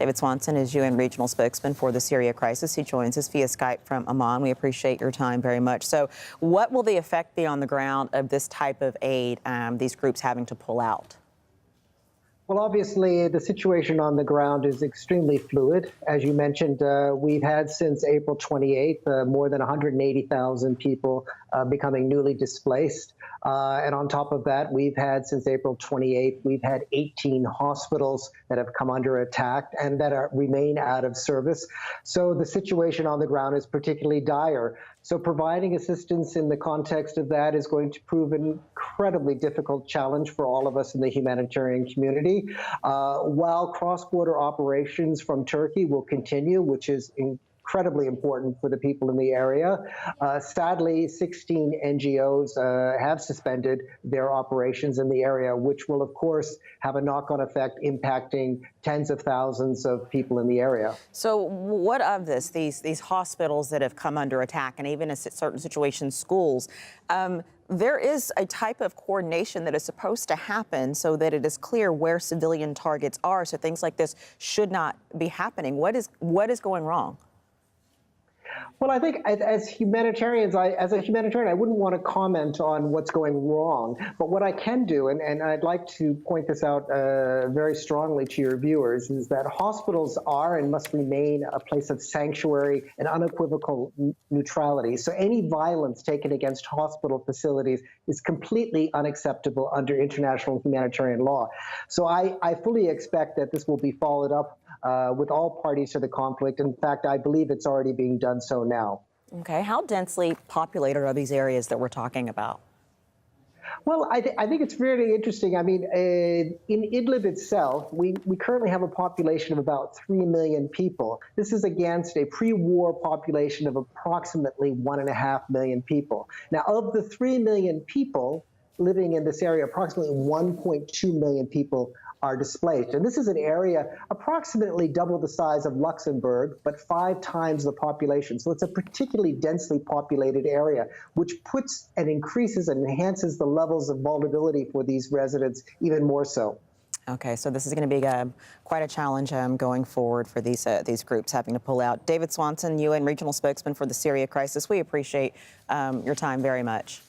David Swanson is UN Regional Spokesman for the Syria crisis. He joins us via Skype from Amman. We appreciate your time very much. So what will the effect be on the ground of this type of aid, these groups having to pull out? Well, obviously, the situation on the ground is extremely fluid. As you mentioned, we've had since April 28th, more than 180,000 people becoming newly displaced. And on top of that, we've had since April 28th, we've had 18 hospitals that have come under attack and that remain out of service. So the situation on the ground is particularly dire. So providing assistance in the context of that is going to prove an incredibly difficult challenge for all of us in the humanitarian community. While cross-border operations from Turkey will continue, which is incredibly important for the people in the area. Sadly, 16 NGOs have suspended their operations in the area, which will, of course, have a knock-on effect impacting tens of thousands of people in the area. So what of this, these hospitals that have come under attack, and even in certain situations, schools, there is a type of coordination that is supposed to happen so that it is clear where civilian targets are, so things like this should not be happening. What is going wrong? Well, I think as humanitarians, as a humanitarian, I wouldn't want to comment on what's going wrong. But what I can do, and I'd like to point this out very strongly to your viewers, is that hospitals are and must remain a place of sanctuary and unequivocal neutrality. So any violence taken against hospital facilities is completely unacceptable under international humanitarian law. So I fully expect that this will be followed up with all parties to the conflict. In fact, I believe it's already being done so now. Okay, how densely populated are these areas that we're talking about? Well, I think it's really interesting. I mean, in Idlib itself, we currently have a population of about 3 million people. This is against a pre-war population of approximately 1.5 million people. Now, of the 3 million people living in this area, approximately 1.2 million people are displaced. And this is an area approximately double the size of Luxembourg, but 5 times the population. So it's a particularly densely populated area, which puts and increases and enhances the levels of vulnerability for these residents even more so. Okay, so this is going to be quite a challenge going forward for these groups having to pull out. David Swanson, UN Regional Spokesman for the Syria crisis. We appreciate your time very much.